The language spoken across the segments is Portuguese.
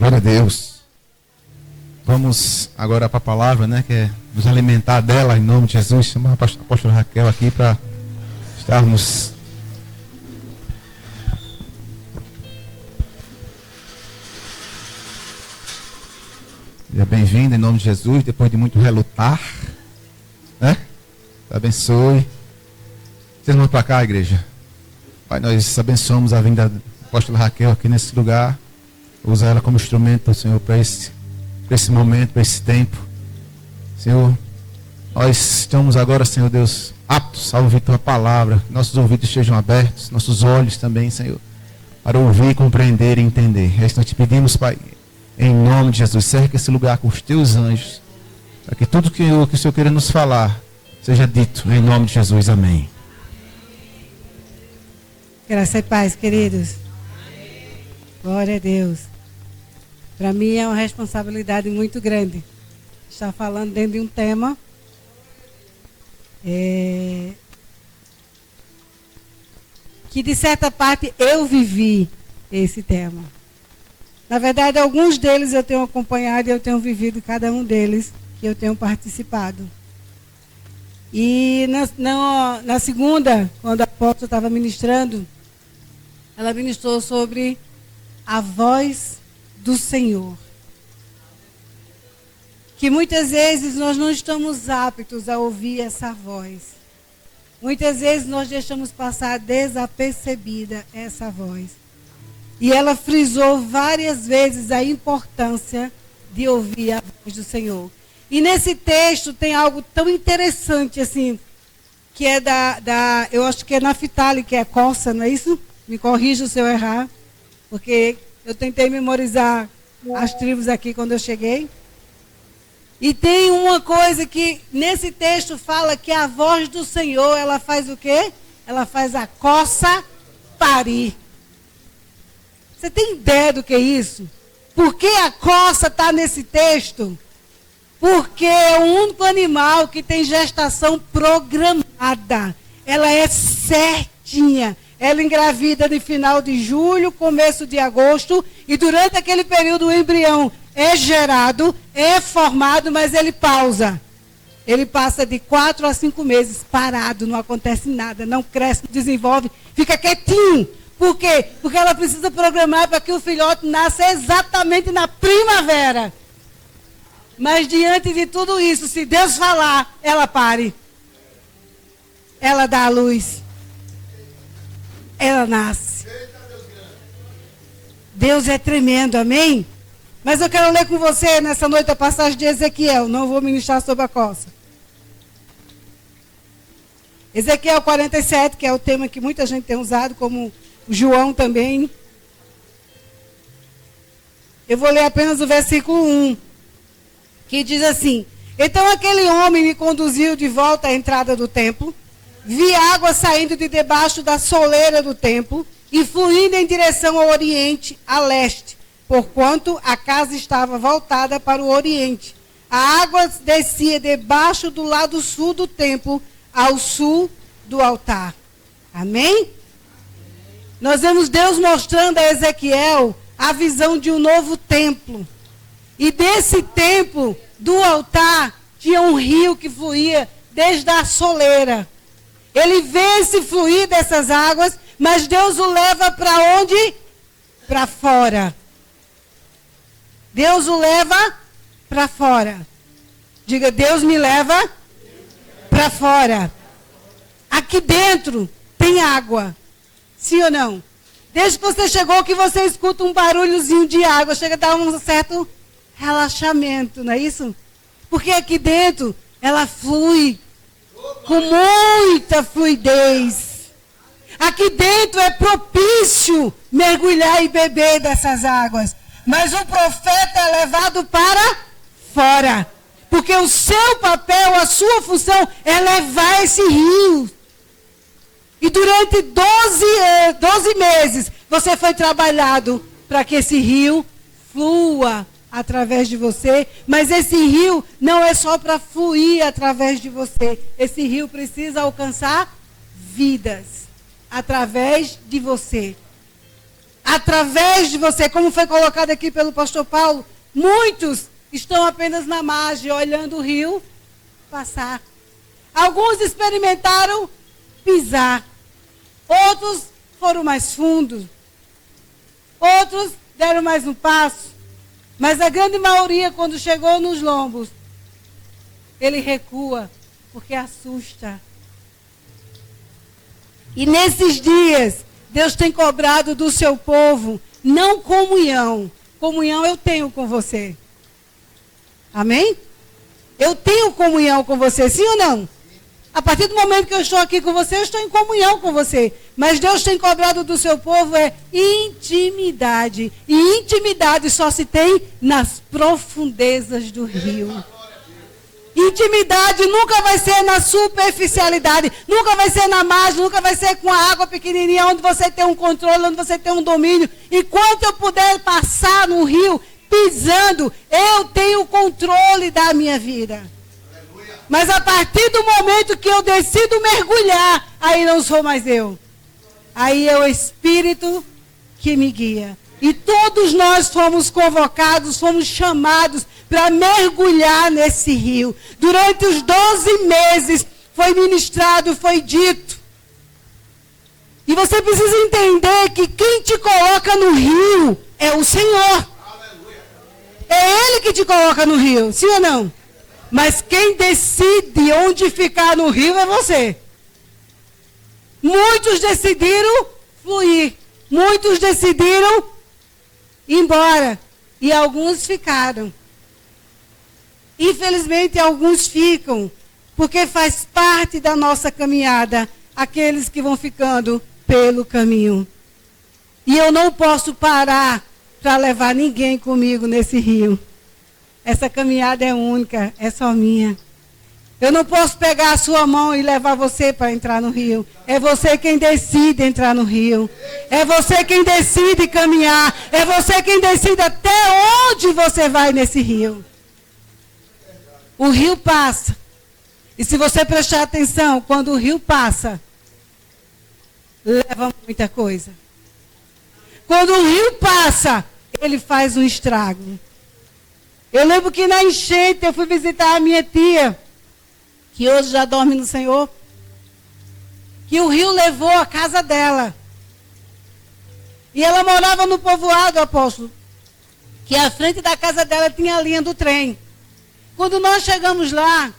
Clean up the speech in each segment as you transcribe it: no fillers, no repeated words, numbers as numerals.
Glória a Deus. Vamos agora para a palavra, né? Que é nos alimentar dela, em nome de Jesus. Chamar a apóstola Raquel aqui para estarmos. Seja bem-vinda em nome de Jesus, depois de muito relutar, né? Abençoe. Vocês vão para cá, igreja. Pai, nós abençoamos a vinda da apóstola Raquel aqui nesse lugar. Usa ela como instrumento, Senhor, para esse momento, para esse tempo. Senhor, nós estamos agora, Senhor Deus, aptos a ouvir Tua palavra. Nossos ouvidos estejam abertos, nossos olhos também, Senhor, para ouvir, compreender e entender. É isso que nós te pedimos, Pai, em nome de Jesus. Cerca esse lugar com os Teus anjos, para que tudo que o Senhor queira nos falar seja dito, em nome de Jesus. Amém. Graça e paz, queridos. Glória a Deus. Para mim é uma responsabilidade muito grande estar falando dentro de um tema que de certa parte eu vivi esse tema. Na verdade, alguns deles eu tenho acompanhado e eu tenho vivido cada um deles que eu tenho participado. E na segunda, quando a apóstola estava ministrando, ela ministrou sobre a voz do Senhor. Que muitas vezes nós não estamos aptos a ouvir essa voz. Muitas vezes nós deixamos passar desapercebida essa voz. E ela frisou várias vezes a importância de ouvir a voz do Senhor. E nesse texto tem algo tão interessante assim, que é eu acho que é Naftali, que é coça, não é isso? Me corrija se eu errar, porque eu tentei memorizar as tribos aqui quando eu cheguei. E tem uma coisa que nesse texto fala que a voz do Senhor, ela faz o quê? Ela faz a coça parir. Você tem ideia do que é isso? Por que a coça está nesse texto? Porque é o único animal que tem gestação programada. Ela é certinha. Ela engravida no final de julho, começo de agosto, e durante aquele período o embrião é gerado, é formado, mas ele pausa. Ele passa de 4 a 5 meses parado, não acontece nada, não cresce, não desenvolve, fica quietinho. Por quê? Porque ela precisa programar para que o filhote nasça exatamente na primavera. Mas diante de tudo isso, se Deus falar, ela pare. Ela dá a luz. Ela nasce. Deus é tremendo, amém? Mas eu quero ler com você nessa noite a passagem de Ezequiel. Não vou ministrar sobre a coça. Ezequiel 47, que é o tema que muita gente tem usado, como o João também. Eu vou ler apenas o versículo 1, que diz assim: Então aquele homem me conduziu de volta à entrada do templo. Vi água saindo de debaixo da soleira do templo e fluindo em direção ao oriente, a leste, porquanto a casa estava voltada para o oriente. A água descia debaixo do lado sul do templo, ao sul do altar. Amém? Nós vemos Deus mostrando a Ezequiel a visão de um novo templo. E desse templo, do altar, tinha um rio que fluía desde a soleira. Ele vê esse fluir dessas águas, mas Deus o leva para onde? Para fora. Deus o leva para fora. Diga, Deus me leva para fora. Aqui dentro tem água. Sim ou não? Desde que você chegou que você escuta um barulhozinho de água, chega a dar um certo relaxamento, não é isso? Porque aqui dentro ela flui com muita fluidez. Aqui dentro é propício mergulhar e beber dessas águas. Mas o profeta é levado para fora. Porque o seu papel, a sua função é levar esse rio. E durante 12 meses você foi trabalhado para que esse rio flua através de você, mas esse rio não é só para fluir através de você. Esse rio precisa alcançar vidas através de você. através de você, como foi colocado aqui pelo pastor Paulo, muitos estão apenas na margem, olhando o rio passar. Alguns experimentaram pisar, outros foram mais fundos, outros deram mais um passo, mas a grande maioria, quando chegou nos lombos, ele recua, porque assusta. E nesses dias, Deus tem cobrado do seu povo, não comunhão. Comunhão eu tenho com você. Amém? Eu tenho comunhão com você, sim ou não? A partir do momento que eu estou aqui com você, eu estou em comunhão com você. Mas Deus tem cobrado do seu povo intimidade. E intimidade só se tem nas profundezas do rio. Intimidade nunca vai ser na superficialidade, nunca vai ser na margem, nunca vai ser com a água pequenininha, onde você tem um controle, onde você tem um domínio. Enquanto eu puder passar no rio pisando, eu tenho controle da minha vida. Mas a partir do momento que eu decido mergulhar, aí não sou mais eu. Aí é o Espírito que me guia. E todos nós fomos convocados, fomos chamados para mergulhar nesse rio. Durante os 12 meses foi ministrado, foi dito. E você precisa entender que quem te coloca no rio é o Senhor. É Ele que te coloca no rio, sim ou não? Mas quem decide onde ficar no rio é você. Muitos decidiram fluir. Muitos decidiram ir embora. E alguns ficaram. Infelizmente, alguns ficam. Porque faz parte da nossa caminhada. Aqueles que vão ficando pelo caminho. E eu não posso parar para levar ninguém comigo nesse rio. Essa caminhada é única, é só minha. Eu não posso pegar a sua mão e levar você para entrar no rio. É você quem decide entrar no rio. É você quem decide caminhar. É você quem decide até onde você vai nesse rio. O rio passa. E se você prestar atenção, quando o rio passa, leva muita coisa. Quando o rio passa, ele faz um estrago. Eu lembro que na enchente eu fui visitar a minha tia, que hoje já dorme no Senhor, que o rio levou a casa dela. E ela morava no povoado, apóstolo, que à frente da casa dela tinha a linha do trem. Quando nós chegamos lá,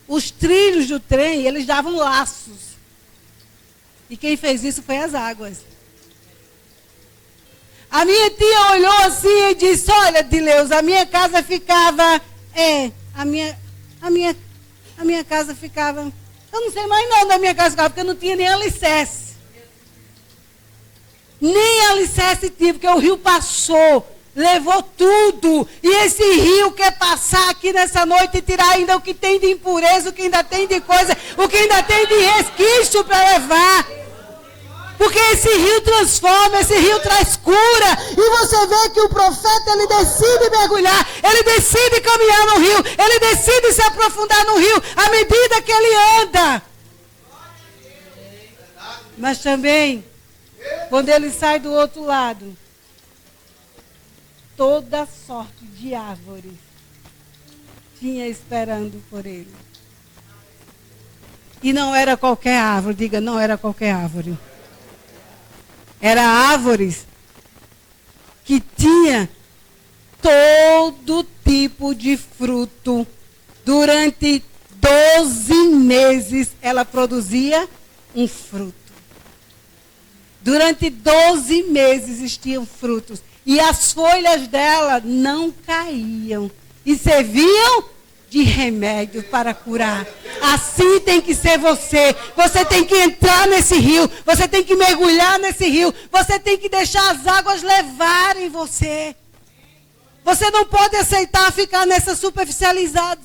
os trilhos do trem, eles davam laços. E quem fez isso foi as águas. A minha tia olhou assim e disse, olha, Dileus, a minha casa ficava, a minha casa ficava, eu não sei mais não da minha casa ficava, porque eu não tinha nem alicerce. Nem alicerce tinha, porque o rio passou, levou tudo. E esse rio quer passar aqui nessa noite e tirar ainda o que tem de impureza, o que ainda tem de coisa, o que ainda tem de resquício para levar. Porque esse rio transforma, esse rio traz cura. E você vê que o profeta, ele decide mergulhar, ele decide caminhar no rio, ele decide se aprofundar no rio, à medida que ele anda. Mas também, quando ele sai do outro lado, toda sorte de árvores tinha esperando por ele. E não era qualquer árvore, diga, não era qualquer árvore. Era árvores que tinha todo tipo de fruto. Durante 12 meses ela produzia um fruto. Durante 12 meses existiam frutos. E as folhas dela não caíam. E serviam de remédio para curar. Assim tem que ser você. Você tem que entrar nesse rio. Você tem que mergulhar nesse rio. Você tem que deixar as águas levarem você. Você não pode aceitar ficar nessa superficialidade.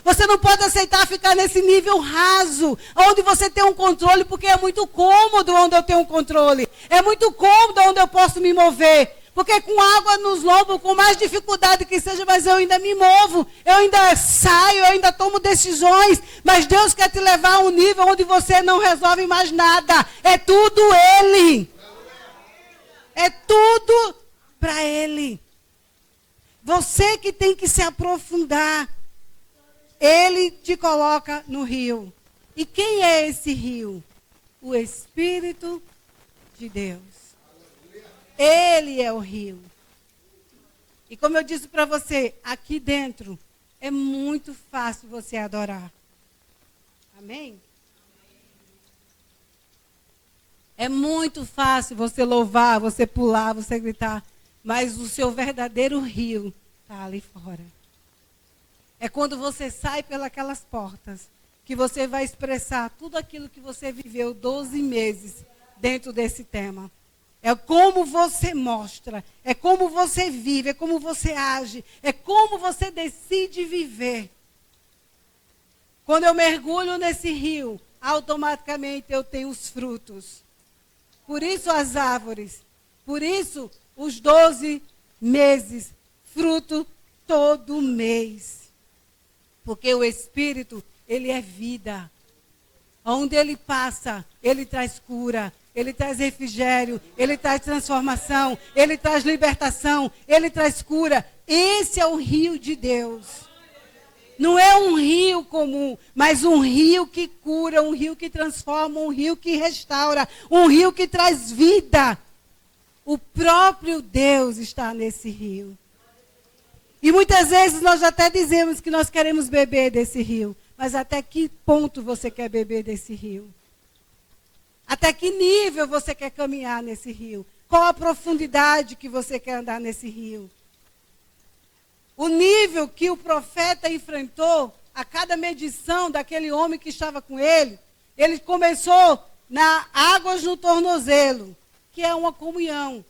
Você não pode aceitar ficar nesse nível raso, onde você tem um controle, porque é muito cômodo onde eu tenho um controle. É muito cômodo onde eu posso me mover. Porque com água nos lombos, com mais dificuldade que seja, mas eu ainda me movo, eu ainda saio, eu ainda tomo decisões. Mas Deus quer te levar a um nível onde você não resolve mais nada. É tudo Ele. É tudo para Ele. Você que tem que se aprofundar. Ele te coloca no rio. E quem é esse rio? O Espírito de Deus. Ele é o rio. E como eu disse para você, aqui dentro é muito fácil você adorar. Amém? É muito fácil você louvar, você pular, você gritar. Mas o seu verdadeiro rio está ali fora. É quando você sai pelas portas que você vai expressar tudo aquilo que você viveu 12 meses dentro desse tema. É como você mostra, é como você vive, é como você age, é como você decide viver. Quando eu mergulho nesse rio, automaticamente eu tenho os frutos. Por isso as árvores, por isso os 12 meses, fruto todo mês. Porque o Espírito, ele é vida. Onde ele passa, ele traz cura, ele traz refrigério, ele traz transformação, ele traz libertação, ele traz cura. Esse é o rio de Deus. Não é um rio comum, mas um rio que cura, um rio que transforma, um rio que restaura, um rio que traz vida. O próprio Deus está nesse rio. E muitas vezes nós até dizemos que nós queremos beber desse rio. Mas até que ponto você quer beber desse rio? Até que nível você quer caminhar nesse rio? Qual a profundidade que você quer andar nesse rio? O nível que o profeta enfrentou, a cada medição daquele homem que estava com ele, ele começou na águas no tornozelo, que é uma comunhão,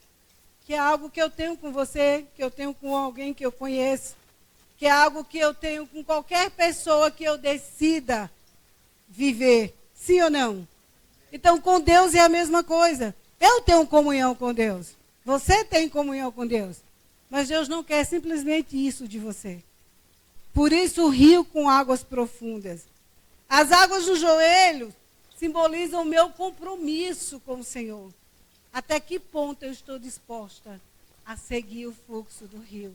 que é algo que eu tenho com você, que eu tenho com alguém que eu conheço, que é algo que eu tenho com qualquer pessoa que eu decida viver, sim ou não? Então, com Deus é a mesma coisa. Eu tenho comunhão com Deus, você tem comunhão com Deus, mas Deus não quer simplesmente isso de você. Por isso o rio com águas profundas. As águas do joelho simbolizam o meu compromisso com o Senhor. Até que ponto eu estou disposta a seguir o fluxo do rio?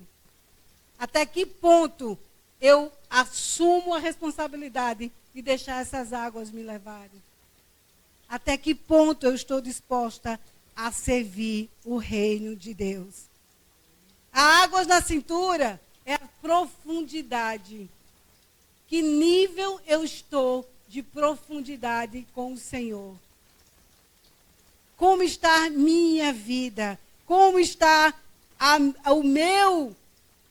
Até que ponto eu assumo a responsabilidade de deixar essas águas me levarem? Até que ponto eu estou disposta a servir o reino de Deus? A águas na cintura é a profundidade. Que nível eu estou de profundidade com o Senhor? Como está minha vida? Como está o meu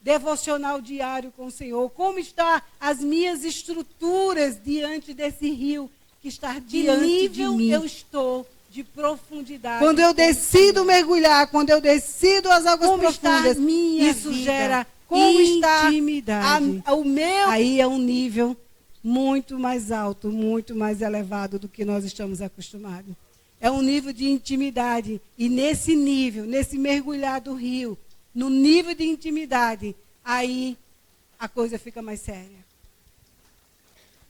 devocional diário com o Senhor? Como estão as minhas estruturas diante desse rio que está diante de mim? Eu estou de profundidade. Quando eu decido mergulhar, quando eu decido as águas profundas, isso gera como intimidade. O meu aí é um nível muito mais alto, muito mais elevado do que nós estamos acostumados. É um nível de intimidade. E nesse nível, nesse mergulhar do rio, no nível de intimidade, aí a coisa fica mais séria.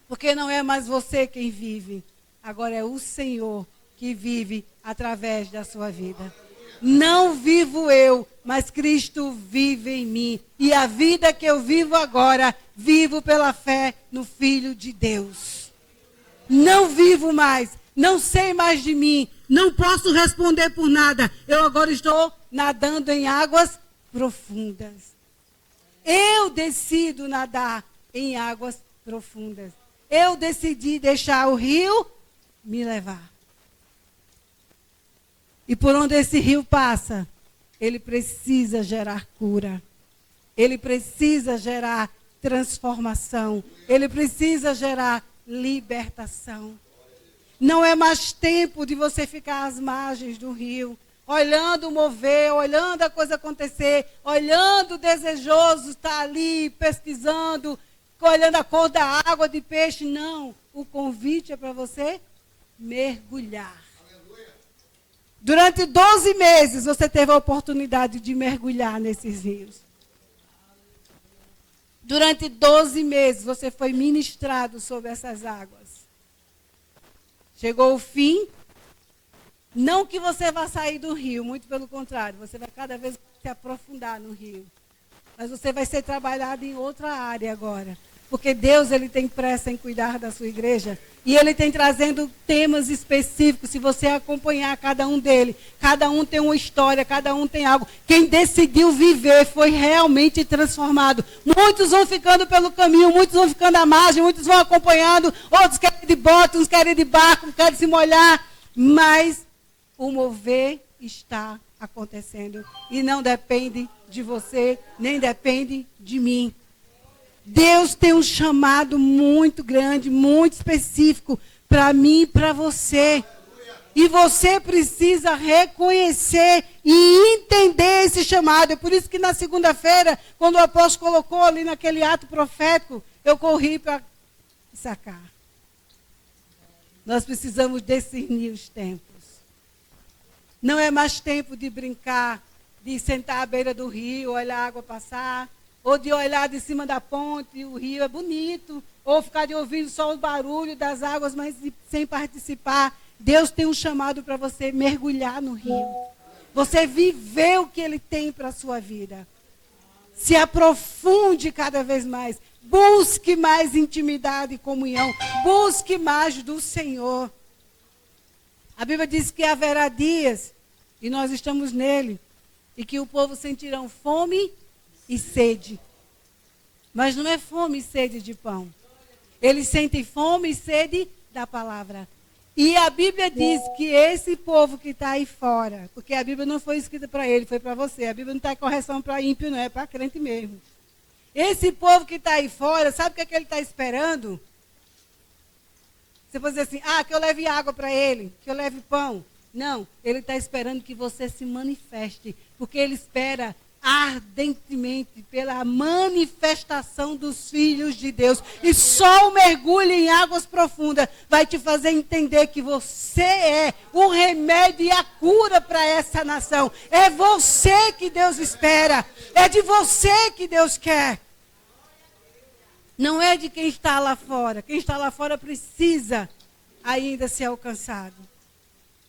Porque não é mais você quem vive, agora é o Senhor que vive através da sua vida. Não vivo eu, mas Cristo vive em mim. E a vida que eu vivo agora, vivo pela fé no Filho de Deus. Não vivo mais, não sei mais de mim, não posso responder por nada. Eu agora estou nadando em águas profundas. Eu decido nadar em águas profundas. Eu decidi deixar o rio me levar. E por onde esse rio passa, ele precisa gerar cura. Ele precisa gerar transformação. Ele precisa gerar libertação. Não é mais tempo de você ficar às margens do rio, olhando o mover, olhando a coisa acontecer, olhando o desejoso estar ali, pesquisando, olhando a cor da água de peixe. Não, o convite é para você mergulhar. Durante 12 meses você teve a oportunidade de mergulhar nesses rios. Durante 12 meses você foi ministrado sobre essas águas. Chegou o fim, Não que você vá sair do rio, muito pelo contrário, você vai cada vez se aprofundar no rio. Mas você vai ser trabalhado em outra área agora. Porque Deus, ele tem pressa em cuidar da sua igreja. E ele tem trazendo temas específicos. Se você acompanhar cada um dele, cada um tem uma história, cada um tem algo. Quem decidiu viver foi realmente transformado. Muitos vão ficando pelo caminho, muitos vão ficando à margem, muitos vão acompanhando. Outros querem ir de bote, uns querem ir de barco, uns querem se molhar. Mas o mover está acontecendo. E não depende de você, nem depende de mim. Deus tem um chamado muito grande, muito específico para mim e para você. E você precisa reconhecer e entender esse chamado. É por isso que na segunda-feira, quando o apóstolo colocou ali naquele ato profético, eu corri para sacar. Nós precisamos discernir os tempos. Não é mais tempo de brincar, de sentar à beira do rio, olhar a água passar, ou de olhar de cima da ponte, o rio é bonito, ou ficar de ouvindo só o barulho das águas, mas sem participar. Deus tem um chamado para você mergulhar no rio. Você viver o que Ele tem para a sua vida. Se aprofunde cada vez mais. Busque mais intimidade e comunhão. Busque mais do Senhor. A Bíblia diz que haverá dias, e nós estamos nele, e que o povo sentirão fome e sede. Mas não é fome e sede de pão. Eles sentem fome e sede da palavra. E a Bíblia diz que esse povo que está aí fora, porque a Bíblia não foi escrita para ele, foi para você. A Bíblia não está em correção para ímpio, não, é para crente mesmo. Esse povo que está aí fora, sabe o que é que ele está esperando? Você pode dizer assim, que eu leve água para ele, que eu leve pão. Não, ele está esperando que você se manifeste, porque ele espera ardentemente pela manifestação dos filhos de Deus. E só o mergulho em águas profundas vai te fazer entender que você é o remédio e a cura para essa nação. É você que Deus espera. É de você que Deus quer. Não é de quem está lá fora. Quem está lá fora precisa ainda ser alcançado.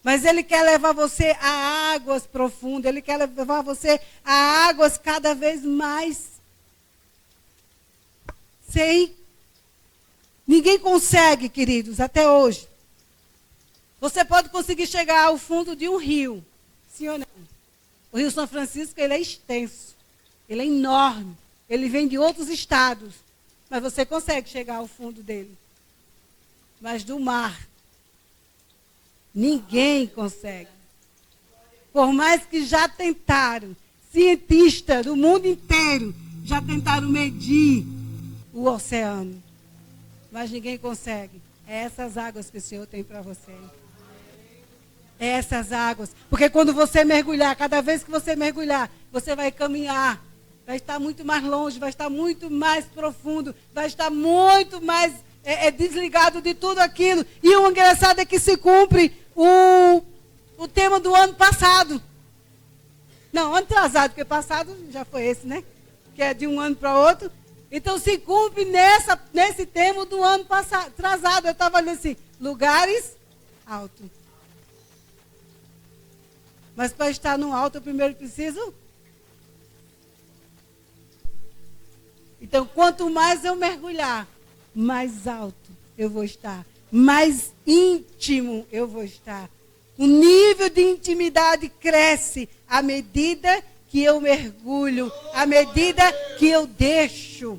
Mas Ele quer levar você a águas profundas. Ele quer levar você a águas cada vez mais. Ninguém consegue, queridos, até hoje. Você pode conseguir chegar ao fundo de um rio. Sim ou não? O Rio São Francisco, ele é extenso. Ele é enorme. Ele vem de outros estados. Mas você consegue chegar ao fundo dele. Mas do mar, ninguém consegue. Por mais que já tentaram, cientistas do mundo inteiro já tentaram medir o oceano. Mas ninguém consegue. É essas águas que o Senhor tem para você. É essas águas. Porque quando você mergulhar, cada vez que você mergulhar, você vai caminhar. Vai estar muito mais longe, vai estar muito mais profundo, vai estar muito mais desligado de tudo aquilo. E o engraçado é que se cumpre o tema do ano passado. Não, ano atrasado, porque passado já foi esse, né? Que é de um ano para outro. Então se cumpre nesse tema do ano passado, atrasado. Eu estava olhando assim, lugares altos. Mas para estar no alto, eu primeiro preciso. Então, quanto mais eu mergulhar, mais alto eu vou estar. Mais íntimo eu vou estar. O nível de intimidade cresce à medida que eu mergulho, à medida que eu deixo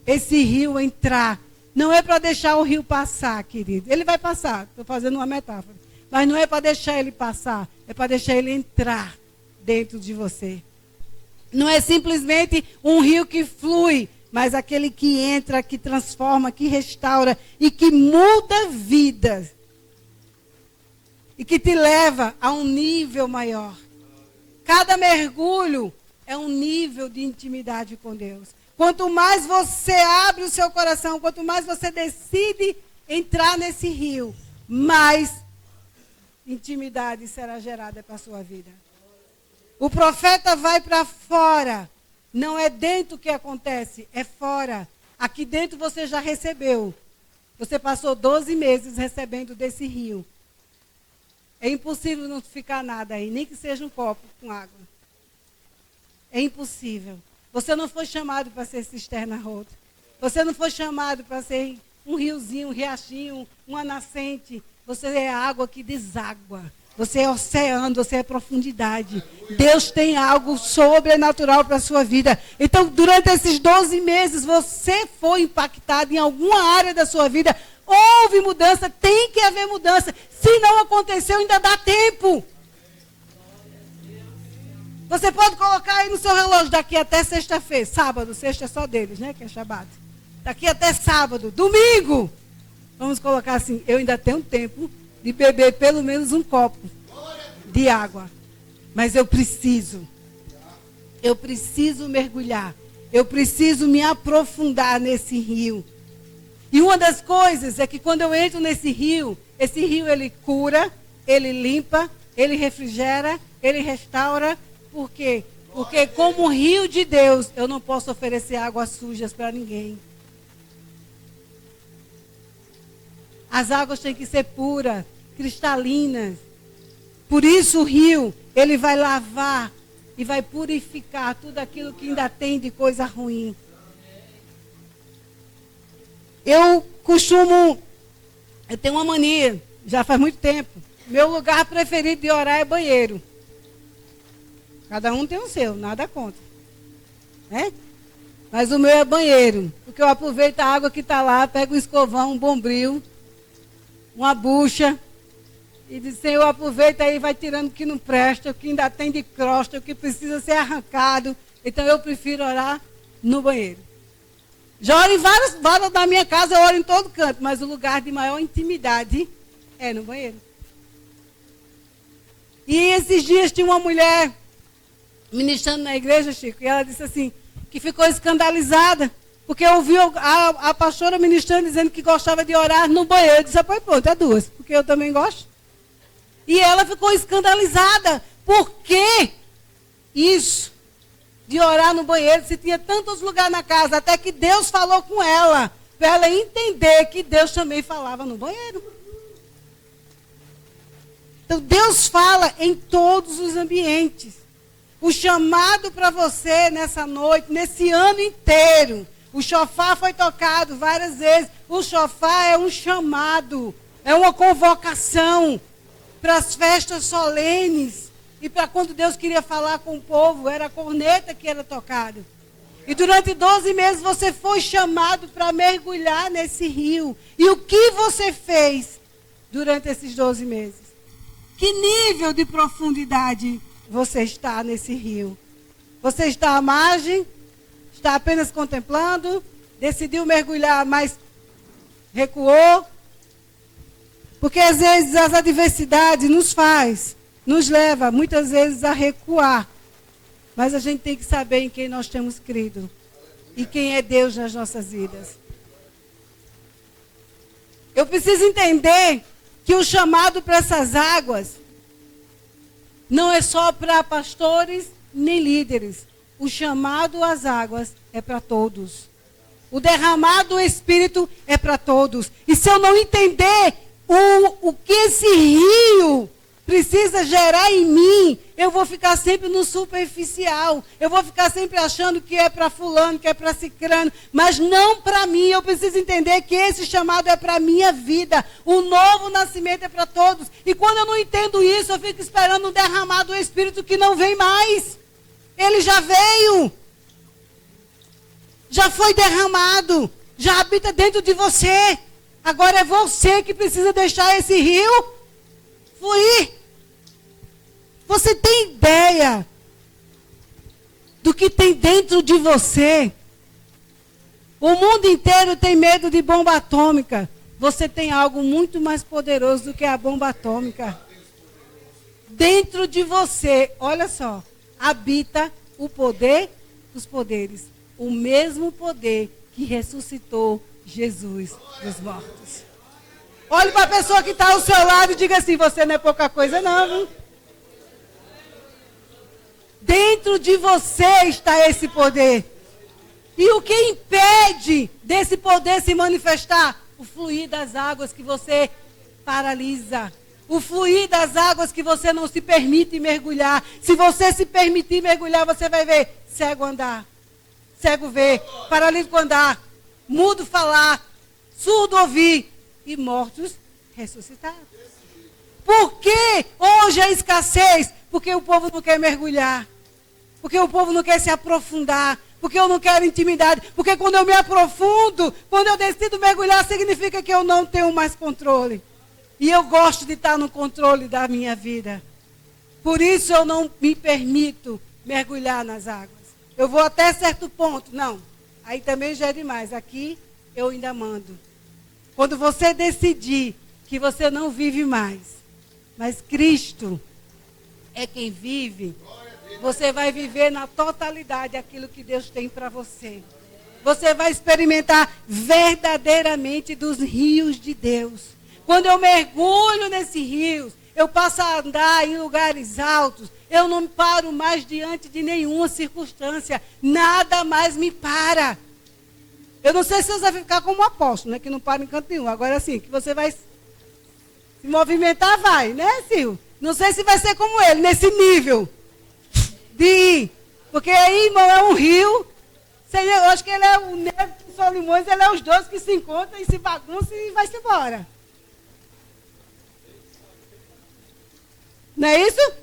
esse rio entrar. Não é para deixar o rio passar, querido. Ele vai passar, estou fazendo uma metáfora. Mas não é para deixar ele passar, é para deixar ele entrar dentro de você. Não é simplesmente um rio que flui, mas aquele que entra, que transforma, que restaura e que muda vidas. E que te leva a um nível maior. Cada mergulho é um nível de intimidade com Deus. Quanto mais você abre o seu coração, quanto mais você decide entrar nesse rio, mais intimidade será gerada para a sua vida. O profeta vai para fora. Não é dentro que acontece, é fora. Aqui dentro você já recebeu. Você passou 12 meses recebendo desse rio. É impossível não ficar nada aí, nem que seja um copo com água. É impossível. Você não foi chamado para ser cisterna rota. Você não foi chamado para ser um riozinho, um riachinho, uma nascente. Você é água que deságua. Você é oceano, você é profundidade. Deus tem algo sobrenatural para a sua vida. Então, durante esses 12 meses, você foi impactado em alguma área da sua vida. Houve mudança, tem que haver mudança. Se não aconteceu, ainda dá tempo. Você pode colocar aí no seu relógio daqui até sexta-feira. Sábado, sexta é só deles, né? Que é Shabat. Daqui até sábado, domingo. Vamos colocar assim, eu ainda tenho tempo de beber pelo menos um copo de água. Mas eu preciso mergulhar. Eu preciso me aprofundar nesse rio. E uma das coisas é que quando eu entro nesse rio, esse rio ele cura, ele limpa, ele refrigera, ele restaura. Por quê? Porque como rio de Deus, eu não posso oferecer águas sujas para ninguém. As águas têm que ser puras, cristalinas. Por isso o rio, ele vai lavar e vai purificar tudo aquilo que ainda tem de coisa ruim. Eu tenho uma mania, já faz muito tempo. Meu lugar preferido de orar é banheiro. Cada um tem o seu, nada contra. Né? Mas o meu é banheiro. Porque eu aproveito a água que está lá, pego um escovão, um bombril, uma bucha. E diz, Senhor, aproveita aí, vai tirando o que não presta, o que ainda tem de crosta, o que precisa ser arrancado. Então eu prefiro orar no banheiro. Já oro em várias da minha casa, eu oro em todo canto. Mas o lugar de maior intimidade é no banheiro. E esses dias tinha uma mulher ministrando na igreja, Chico, e ela disse assim, que ficou escandalizada, porque ouviu a pastora ministrando dizendo que gostava de orar no banheiro. Eu disse, pois pronto, é duas, porque eu também gosto. E ela ficou escandalizada. Por que isso? De orar no banheiro, se tinha tantos lugares na casa, até que Deus falou com ela, para ela entender que Deus também falava no banheiro. Então Deus fala em todos os ambientes. O chamado para você nessa noite, nesse ano inteiro, o shofar foi tocado várias vezes. O shofar é um chamado, é uma convocação para as festas solenes. E para quando Deus queria falar com o povo, era a corneta que era tocada. E durante 12 meses você foi chamado para mergulhar nesse rio. E o que você fez durante esses 12 meses? Que nível de profundidade você está nesse rio? Você está à margem? Está apenas contemplando? Decidiu mergulhar, mas recuou? Porque às vezes as adversidades nos leva muitas vezes a recuar. Mas a gente tem que saber em quem nós temos crido. E quem é Deus nas nossas vidas. Eu preciso entender que o chamado para essas águas não é só para pastores nem líderes. O chamado às águas é para todos. O derramar do Espírito é para todos. E se eu não entender o que esse rio precisa gerar em mim, eu vou ficar sempre no superficial. Eu vou ficar sempre achando que é para fulano, que é para cicrano, mas não para mim. Eu preciso entender que esse chamado é para a minha vida. O novo nascimento é para todos. E quando eu não entendo isso, eu fico esperando um derramar do Espírito que não vem mais. Ele já veio. Já foi derramado. Já habita dentro de você. Agora é você que precisa deixar esse rio fluir. Você tem ideia do que tem dentro de você? O mundo inteiro tem medo de bomba atômica. Você tem algo muito mais poderoso do que a bomba atômica. Dentro de você, olha só, habita o poder dos poderes. O mesmo poder que ressuscitou Jesus dos mortos. Olhe para a pessoa que está ao seu lado e diga assim, você não é pouca coisa não, viu? Dentro de você está esse poder. E o que impede desse poder se manifestar? O fluir das águas que você paralisa. O fluir das águas que você não se permite mergulhar. Se você se permitir mergulhar, você vai ver cego andar, cego ver, paralítico andar, mudo falar, surdo ouvir e mortos ressuscitar. Por que hoje a escassez? Porque o povo não quer mergulhar. Porque o povo não quer se aprofundar. Porque eu não quero intimidade. Porque quando eu me aprofundo, quando eu decido mergulhar, significa que eu não tenho mais controle. E eu gosto de estar no controle da minha vida. Por isso eu não me permito mergulhar nas águas. Eu vou até certo ponto. Não. Aí também já é demais. Aqui eu ainda mando. Quando você decidir que você não vive mais, mas Cristo é quem vive, você vai viver na totalidade aquilo que Deus tem para você. Você vai experimentar verdadeiramente dos rios de Deus. Quando eu mergulho nesse rio, eu passo a andar em lugares altos. Eu não paro mais diante de nenhuma circunstância. Nada mais me para. Eu não sei se você vai ficar como um apóstolo, né? Que não para em canto nenhum. Agora sim, que você vai se movimentar, vai, né, Silvio? Não sei se vai ser como ele, nesse nível de ir. Porque aí, irmão, é um rio. Eu acho que ele é o Negro com Solimões, ele é os dois que se encontram e se bagunçam e vai-se embora. Não é isso?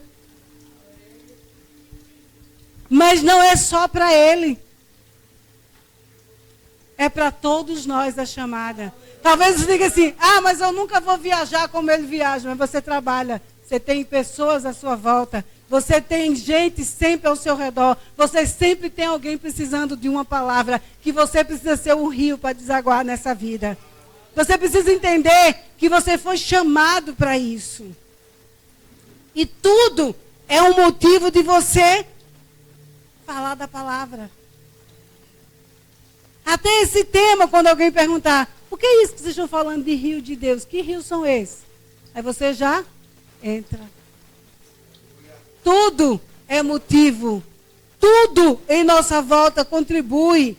Mas não é só para ele. É para todos nós a chamada. Talvez você diga assim, mas eu nunca vou viajar como ele viaja. Mas você trabalha, você tem pessoas à sua volta. Você tem gente sempre ao seu redor. Você sempre tem alguém precisando de uma palavra. Que você precisa ser um rio para desaguar nessa vida. Você precisa entender que você foi chamado para isso. E tudo é um motivo de você falar da palavra. Até esse tema, quando alguém perguntar, o que é isso que vocês estão falando de rio de Deus? Que rios são esses? Aí você já entra. Tudo é motivo. Tudo em nossa volta contribui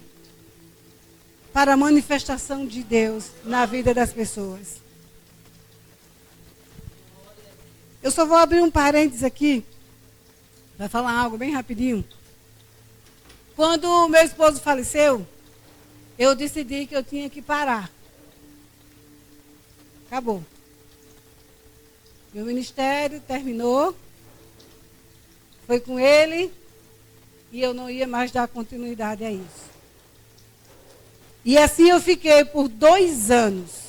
para a manifestação de Deus na vida das pessoas. Eu só vou abrir um parênteses aqui, para falar algo bem rapidinho. Quando o meu esposo faleceu, eu decidi que eu tinha que parar. Acabou. Meu ministério terminou. Foi com ele. E eu não ia mais dar continuidade a isso. E assim eu fiquei por 2 anos.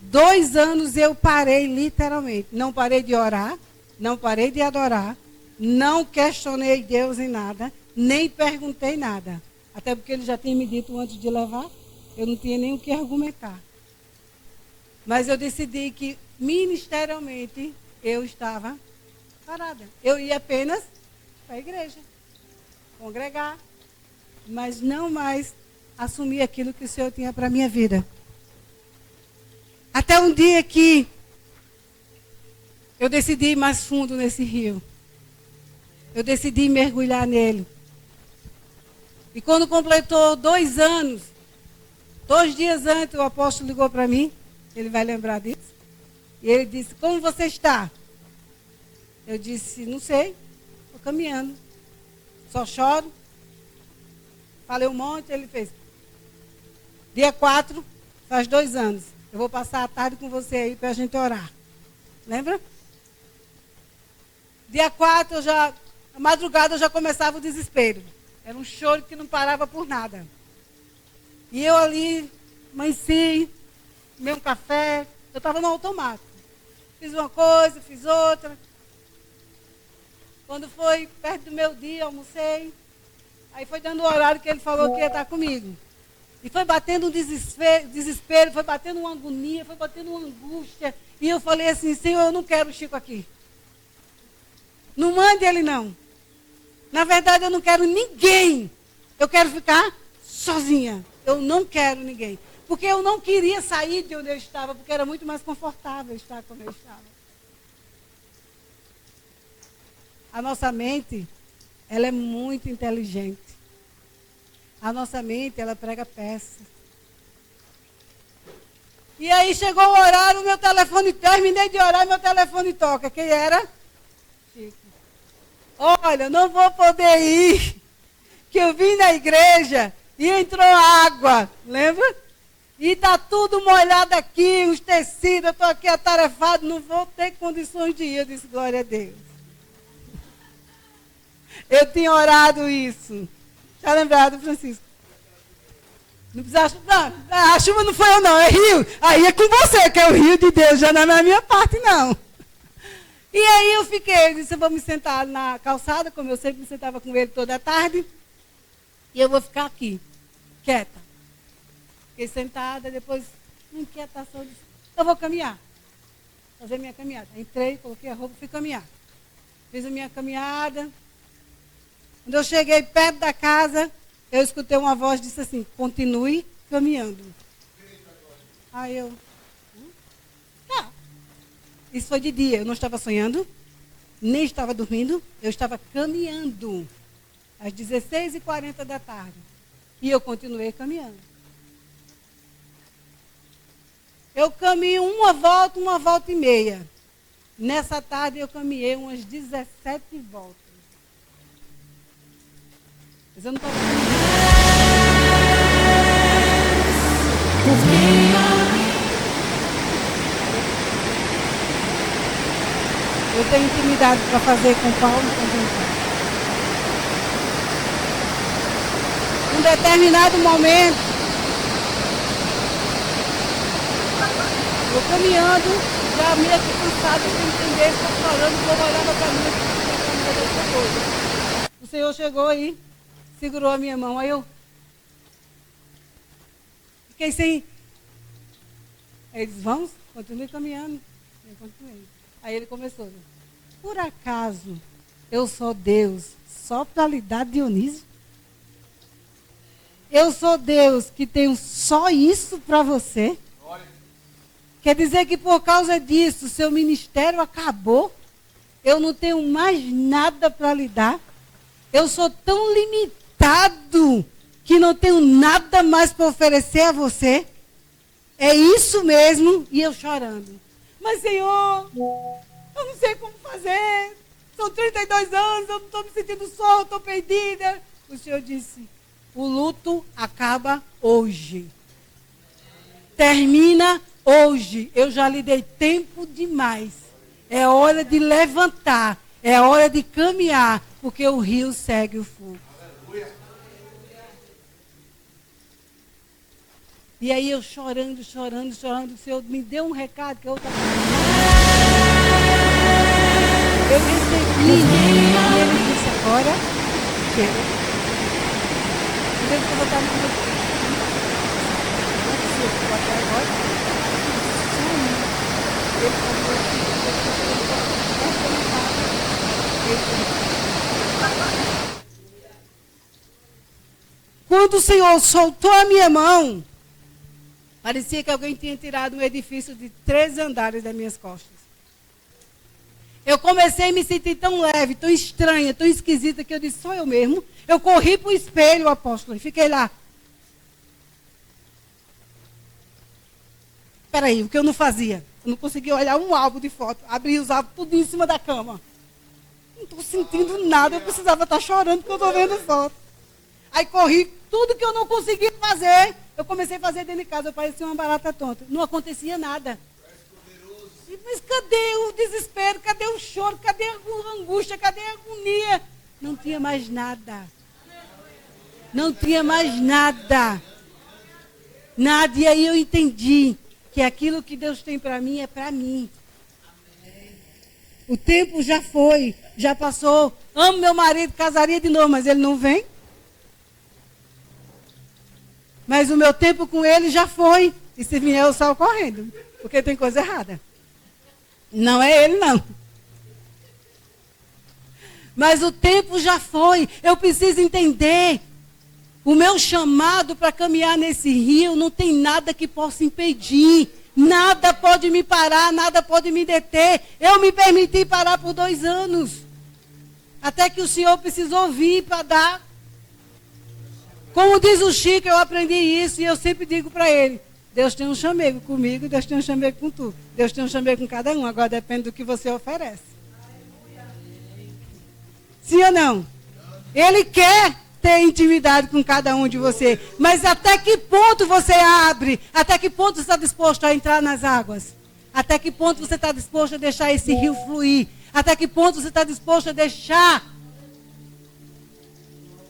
2 anos eu parei literalmente. Não parei de orar. Não parei de adorar. Não questionei Deus em nada. Nem perguntei nada. Até porque ele já tinha me dito antes de levar. Eu não tinha nem o que argumentar. Mas eu decidi que ministerialmente eu estava parada. Eu ia apenas para a igreja. Congregar. Mas não mais assumir aquilo que o Senhor tinha para a minha vida. Até um dia que eu decidi ir mais fundo nesse rio. Eu decidi mergulhar nele. E quando completou 2 anos, 2 dias antes, o apóstolo ligou para mim. Ele vai lembrar disso. E ele disse, como você está? Eu disse, não sei. Estou caminhando. Só choro. Falei um monte, ele fez. Dia 4, faz 2 anos. Eu vou passar a tarde com você aí para a gente orar. Lembra? Dia 4, a madrugada eu já começava o desespero. Era um choro que não parava por nada. E eu ali, amanheci, tomei um café. Eu estava no automático. Fiz uma coisa, fiz outra. Quando foi perto do meu dia, almocei. Aí foi dando o horário que ele falou que ia estar comigo. E foi batendo um desespero, foi batendo uma agonia, foi batendo uma angústia. E eu falei assim, Senhor, eu não quero o Chico aqui. Não mande ele não. Na verdade, eu não quero ninguém. Eu quero ficar sozinha. Eu não quero ninguém. Porque eu não queria sair de onde eu estava, porque era muito mais confortável estar como eu estava. A nossa mente, ela é muito inteligente. A nossa mente, ela prega peças. E aí chegou o horário, meu telefone, terminei de orar e meu telefone toca. Quem era? Chico. Olha, não vou poder ir, que eu vim na igreja e entrou água, lembra? E está tudo molhado aqui, os tecidos, eu estou aqui atarefado, não vou ter condições de ir. Eu disse, glória a Deus. Eu tinha orado isso. Está lembrado, Francisco? Não precisa, não, a chuva não foi eu não, é rio. Aí é com você, que é o rio de Deus, já não é na minha parte não. E aí eu fiquei, eu disse, eu vou me sentar na calçada, como eu sempre me sentava com ele toda a tarde, e eu vou ficar aqui, quieta. Fiquei sentada, depois, inquietação, eu disse, eu vou caminhar, fazer minha caminhada. Entrei, coloquei a roupa, fui caminhar. Fiz a minha caminhada. Quando eu cheguei perto da casa, eu escutei uma voz que disse assim, continue caminhando. Aí eu, tá. Isso foi de dia, eu não estava sonhando, nem estava dormindo, eu estava caminhando, às 16h40 da tarde. E eu continuei caminhando. Eu caminho uma volta e meia. Nessa tarde eu caminhei umas 17 voltas. Mas eu não estava Eu tenho intimidade para fazer com Paulo e com Jesus. Em um determinado momento, eu caminhando, já meio que cansado, sem entender, está chorando, o povo olhava para mim e o Senhor chegou aí, segurou a minha mão, aí eu fiquei sem. Aí ele disse, vamos, continue caminhando. Eu continuei. Aí ele começou, por acaso eu sou Deus só para lhe dar Dionísio? Eu sou Deus que tenho só isso para você? Quer dizer que por causa disso seu ministério acabou? Eu não tenho mais nada para lhe dar? Eu sou tão limitado que não tenho nada mais para oferecer a você? É isso mesmo? E eu chorando. Mas, Senhor, eu não sei como fazer. São 32 anos, eu não estou me sentindo só, estou perdida. O Senhor disse, o luto acaba hoje. Termina hoje. Eu já lhe dei tempo demais. É hora de levantar. É hora de caminhar, porque o rio segue o fluxo. E aí eu chorando, o Senhor me deu um recado que eu estava... Eu recebi, e ele disse agora, chega. Eu vou botar no meu... Não botar agora. Ele falou assim, quando o Senhor soltou a minha mão, parecia que alguém tinha tirado um edifício de 3 andares das minhas costas. Eu comecei a me sentir tão leve, tão estranha, tão esquisita, que eu disse, sou eu mesmo. Eu corri para o espelho, apóstolo, e fiquei lá. Espera aí, o que eu não fazia? Eu não conseguia olhar um álbum de foto. Abri os álbuns tudo em cima da cama. Não estou sentindo nada, eu precisava estar chorando porque eu estou vendo foto. Aí corri, tudo que eu não conseguia fazer, eu comecei a fazer dentro de casa, eu parecia uma barata tonta. Não acontecia nada. Mas cadê o desespero? Cadê o choro? Cadê a angústia? Cadê a agonia? Não tinha mais nada. Não tinha mais nada. Nada. E aí eu entendi que aquilo que Deus tem para mim é para mim. O tempo já foi, já passou. Amo meu marido, casaria de novo, mas ele não vem. Mas o meu tempo com ele já foi. E se vier, eu saio correndo. Porque tem coisa errada. Não é ele, não. Mas o tempo já foi. Eu preciso entender. O meu chamado para caminhar nesse rio não tem nada que possa impedir. Nada pode me parar, nada pode me deter. Eu me permiti parar por 2 anos. Até que o Senhor precisou vir para dar. Como diz o Chico, eu aprendi isso e eu sempre digo para ele. Deus tem um chamego comigo, Deus tem um chamego com tu. Deus tem um chamego com cada um, agora depende do que você oferece. Sim ou não? Ele quer ter intimidade com cada um de você. Mas até que ponto você abre? Até que ponto você está disposto a entrar nas águas? Até que ponto você está disposto a deixar esse rio fluir? Até que ponto você está disposto a deixar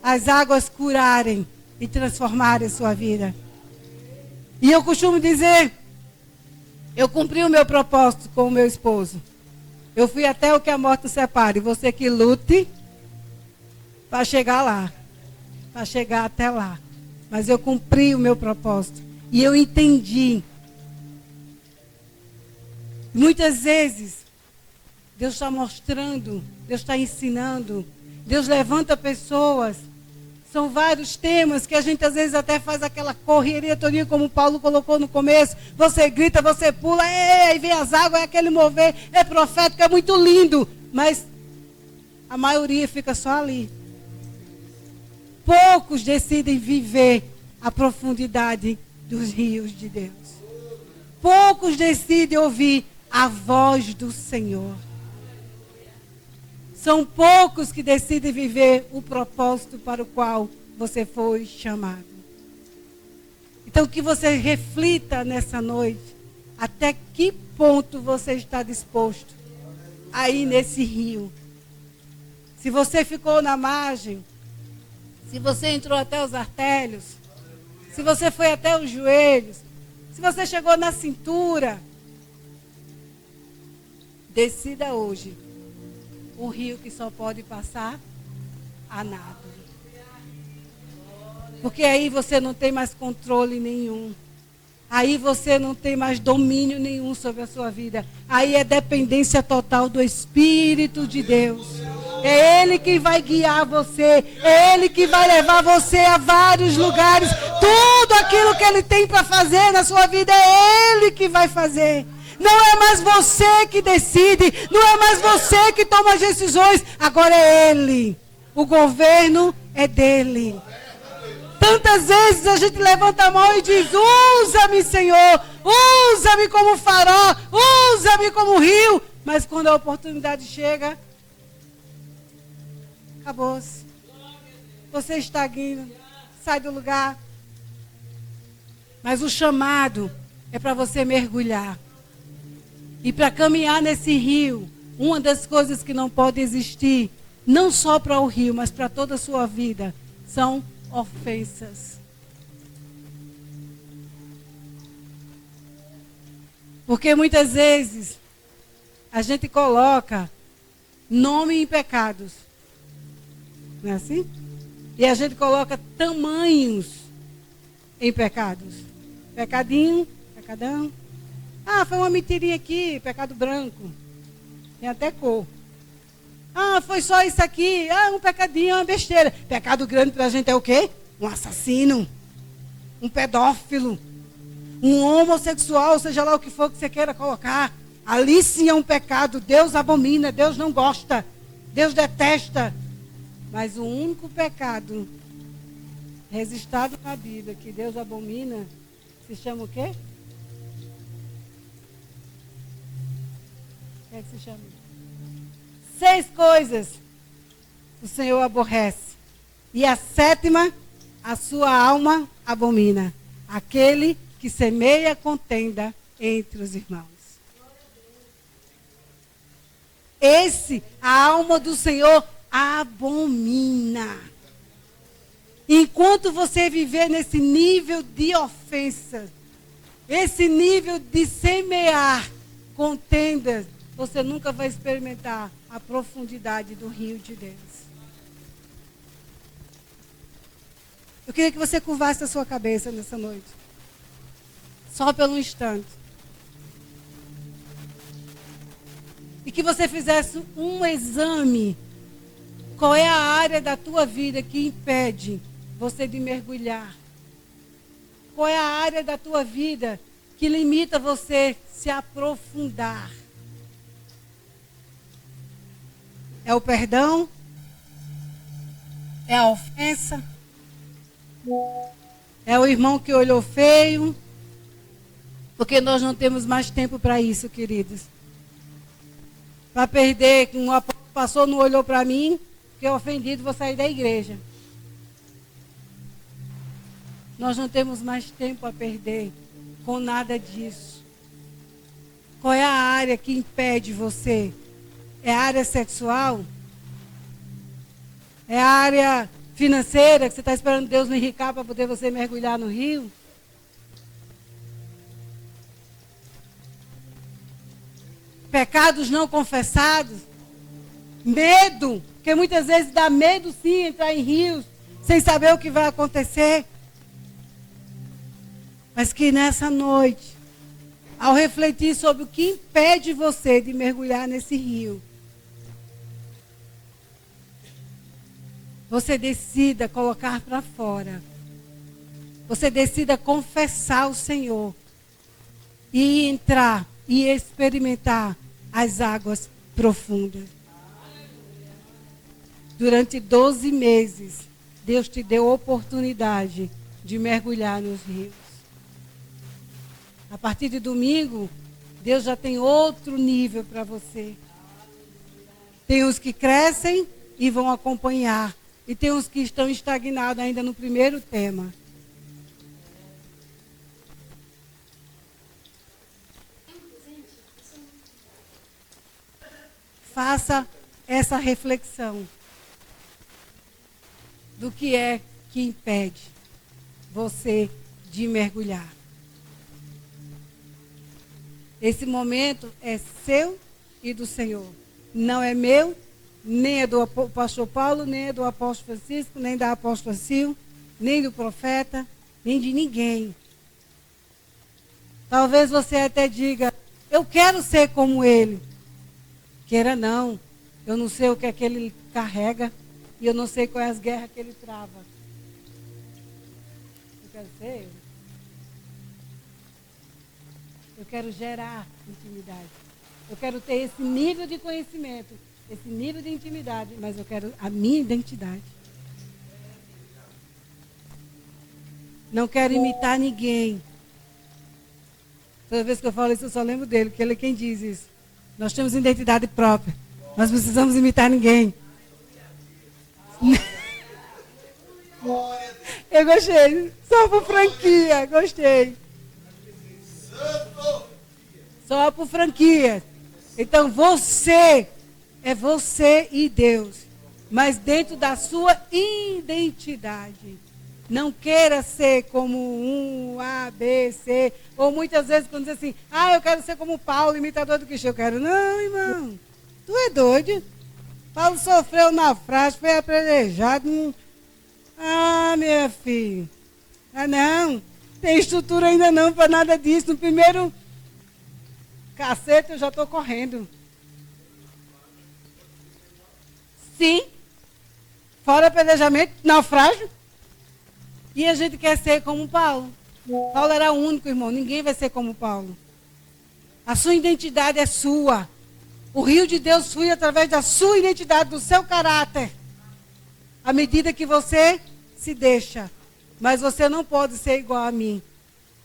as águas curarem e transformarem a sua vida? E eu costumo dizer, eu cumpri o meu propósito com o meu esposo. Eu fui até o que a morte nos separe. Você que lute para chegar lá. Para chegar até lá. Mas eu cumpri o meu propósito. E eu entendi. Muitas vezes, Deus está mostrando, Deus está ensinando, Deus levanta pessoas. São vários temas que a gente às vezes até faz aquela correria todinha, como o Paulo colocou no começo. Você grita, você pula, aí vem as águas, é aquele mover, é profético, é muito lindo. Mas a maioria fica só ali. Poucos decidem viver a profundidade dos rios de Deus. Poucos decidem ouvir a voz do Senhor. São poucos que decidem viver o propósito para o qual você foi chamado. Então, que você reflita nessa noite, até que ponto você está disposto a ir nesse rio. Se você ficou na margem, se você entrou até os artérios, se você foi até os joelhos, se você chegou na cintura, decida hoje o rio que só pode passar a nado. Porque aí você não tem mais controle nenhum. Aí você não tem mais domínio nenhum sobre a sua vida. Aí é dependência total do Espírito de Deus. É Ele que vai guiar você. É Ele que vai levar você a vários lugares. Tudo aquilo que Ele tem para fazer na sua vida, é Ele que vai fazer. Não é mais você que decide, não é mais você que toma as decisões, agora é Ele. O governo é dele. Tantas vezes a gente levanta a mão e diz, usa-me, Senhor, usa-me como farol, usa-me como rio. Mas quando a oportunidade chega, acabou-se. Você estagna, sai do lugar. Mas o chamado é para você mergulhar. E para caminhar nesse rio, uma das coisas que não pode existir, não só para o rio, mas para toda a sua vida, são ofensas. Porque muitas vezes a gente coloca nome em pecados. Não é assim? E a gente coloca tamanhos em pecados. Pecadinho, pecadão. Ah, foi uma mentirinha aqui, pecado branco. Tem até cor. Ah, foi só isso aqui. Ah, um pecadinho, uma besteira. Pecado grande pra gente é o quê? Um assassino. Um pedófilo. Um homossexual, seja lá o que for que você queira colocar. Ali sim é um pecado. Deus abomina, Deus não gosta. Deus detesta. Mas o único pecado registrado na Bíblia que Deus abomina, se chama o quê? O que é que se chama? 6 coisas o Senhor aborrece. E a 7ª, a sua alma abomina. Aquele que semeia contenda entre os irmãos. Esse, a alma do Senhor abomina. Enquanto você viver nesse nível de ofensa, esse nível de semear contendas, você nunca vai experimentar a profundidade do rio de Deus. Eu queria que você curvasse a sua cabeça nessa noite. Só pelo instante. E que você fizesse um exame. Qual é a área da tua vida que impede você de mergulhar? Qual é a área da tua vida que limita você se aprofundar? É o perdão? É a ofensa? É o irmão que olhou feio? Porque nós não temos mais tempo para isso, queridos. Para perder, um apóstolo passou, não olhou para mim, fiquei ofendido, vou sair da igreja. Nós não temos mais tempo a perder com nada disso. Qual é a área que impede você? É a área sexual? É a área financeira, que você está esperando Deus lhe enricar para poder você mergulhar no rio? Pecados não confessados? Medo, porque muitas vezes dá medo sim entrar em rios, sem saber o que vai acontecer. Mas que nessa noite, ao refletir sobre o que impede você de mergulhar nesse rio, você decida colocar para fora. Você decida confessar o Senhor e entrar e experimentar as águas profundas. Durante 12 meses, Deus te deu oportunidade de mergulhar nos rios. A partir de domingo, Deus já tem outro nível para você. Tem os que crescem e vão acompanhar. E tem os que estão estagnados ainda no primeiro tema. Faça essa reflexão do que é que impede você de mergulhar. Esse momento é seu e do Senhor. Não é meu, nem é do pastor Paulo, nem é do apóstolo Francisco, nem da apóstola Sil, nem do profeta, nem de ninguém. Talvez você até diga, eu quero ser como ele. Queira não. Eu não sei o que é que ele carrega e eu não sei quais as guerras que ele trava. Eu quero ser ele. Eu quero gerar intimidade. Eu quero ter esse nível de conhecimento, esse nível de intimidade, mas eu quero a minha identidade. Não quero imitar ninguém. Toda vez que eu falo isso, eu só lembro dele, porque ele é quem diz isso. Nós temos identidade própria. Nós precisamos imitar ninguém. Eu gostei. Só por franquia. Gostei. Só por franquia. Então você é você e Deus. Mas dentro da sua identidade. Não queira ser como um A, B, C. Ou muitas vezes quando diz assim, eu quero ser como Paulo, imitador do Cristo. Eu quero. Não, irmão. Tu é doido. Paulo sofreu naufrágio, foi apedrejado. Minha filha. Não. Tem estrutura ainda não para nada disso. No primeiro cacete eu já estou correndo. Sim. Fora apedrejamento, naufrágio. E a gente quer ser como Paulo. Paulo era o único, irmão. Ninguém vai ser como Paulo. A sua identidade é sua. O rio de Deus flui através da sua identidade, do seu caráter. À medida que você se deixa. Mas você não pode ser igual a mim.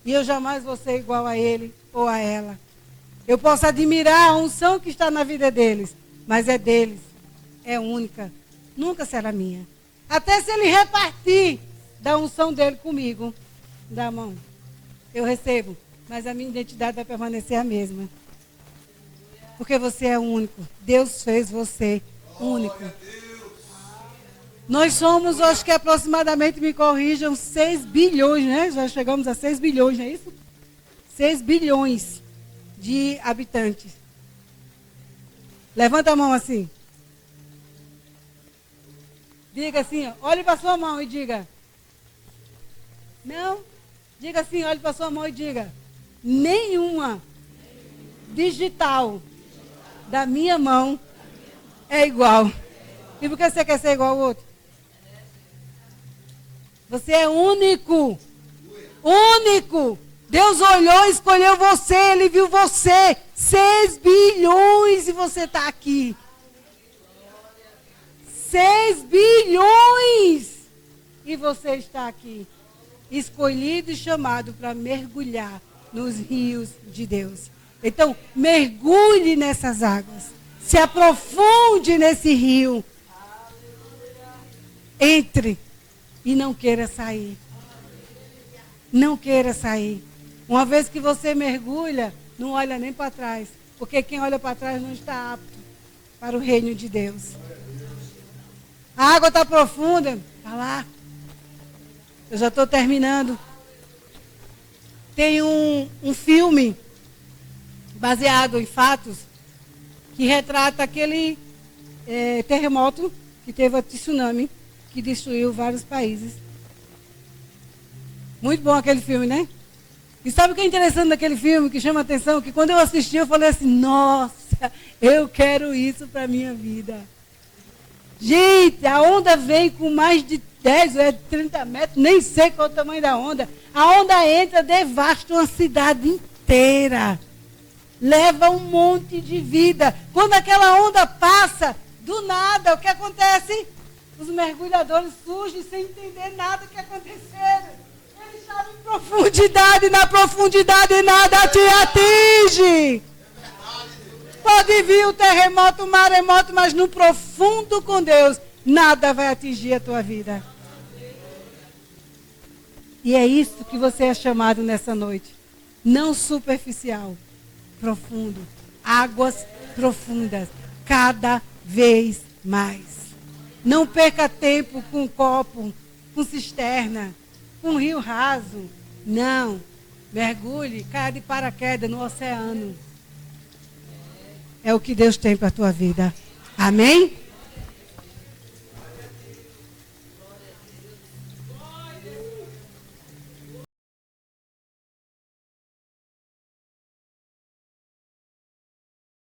E eu jamais vou ser igual a ele ou a ela. Eu posso admirar a unção que está na vida deles. Mas é deles. É única. Nunca será minha. Até se ele repartir da unção dele comigo, da mão, eu recebo, mas a minha identidade vai permanecer a mesma. Porque você é único. Deus fez você único. Nós somos, acho que aproximadamente, me corrijam, 6 bilhões, né? Já chegamos a 6 bilhões, não é isso? 6 bilhões de habitantes. Levanta a mão assim. Diga assim, olhe para a sua mão e diga. Não, diga assim, olhe para a sua mão e diga. Nenhuma digital da minha mão é igual. E por que você quer ser igual ao outro? Você é único. Único. Deus olhou e escolheu você, Ele viu você. 6 bilhões e você está aqui. 6 bilhões e você está aqui. Escolhido e chamado para mergulhar nos rios de Deus. Então, mergulhe nessas águas. Se aprofunde nesse rio. Entre e não queira sair. Não queira sair. Uma vez que você mergulha, não olha nem para trás. Porque quem olha para trás não está apto para o reino de Deus. A água está profunda. Está lá. Eu já estou terminando. Tem um filme baseado em fatos que retrata aquele terremoto que teve a tsunami, que destruiu vários países. Muito bom aquele filme, né? E sabe o que é interessante daquele filme, que chama a atenção? Que quando eu assisti, eu falei assim, nossa, eu quero isso para a minha vida. Gente, a onda vem com mais de 10 ou 30 metros, nem sei qual é o tamanho da onda. A onda entra, devasta uma cidade inteira. Leva um monte de vida. Quando aquela onda passa, do nada, o que acontece? Os mergulhadores surgem sem entender nada que aconteceu. Eles estavam em profundidade, na profundidade nada te atinge. Pode vir o terremoto, o maremoto, mas no profundo com Deus, nada vai atingir a tua vida. E é isso que você é chamado nessa noite. Não superficial, profundo. Águas profundas, cada vez mais. Não perca tempo com copo, com cisterna, com rio raso. Não. Mergulhe, caia de paraquedas no oceano. É o que Deus tem para a tua vida. Amém?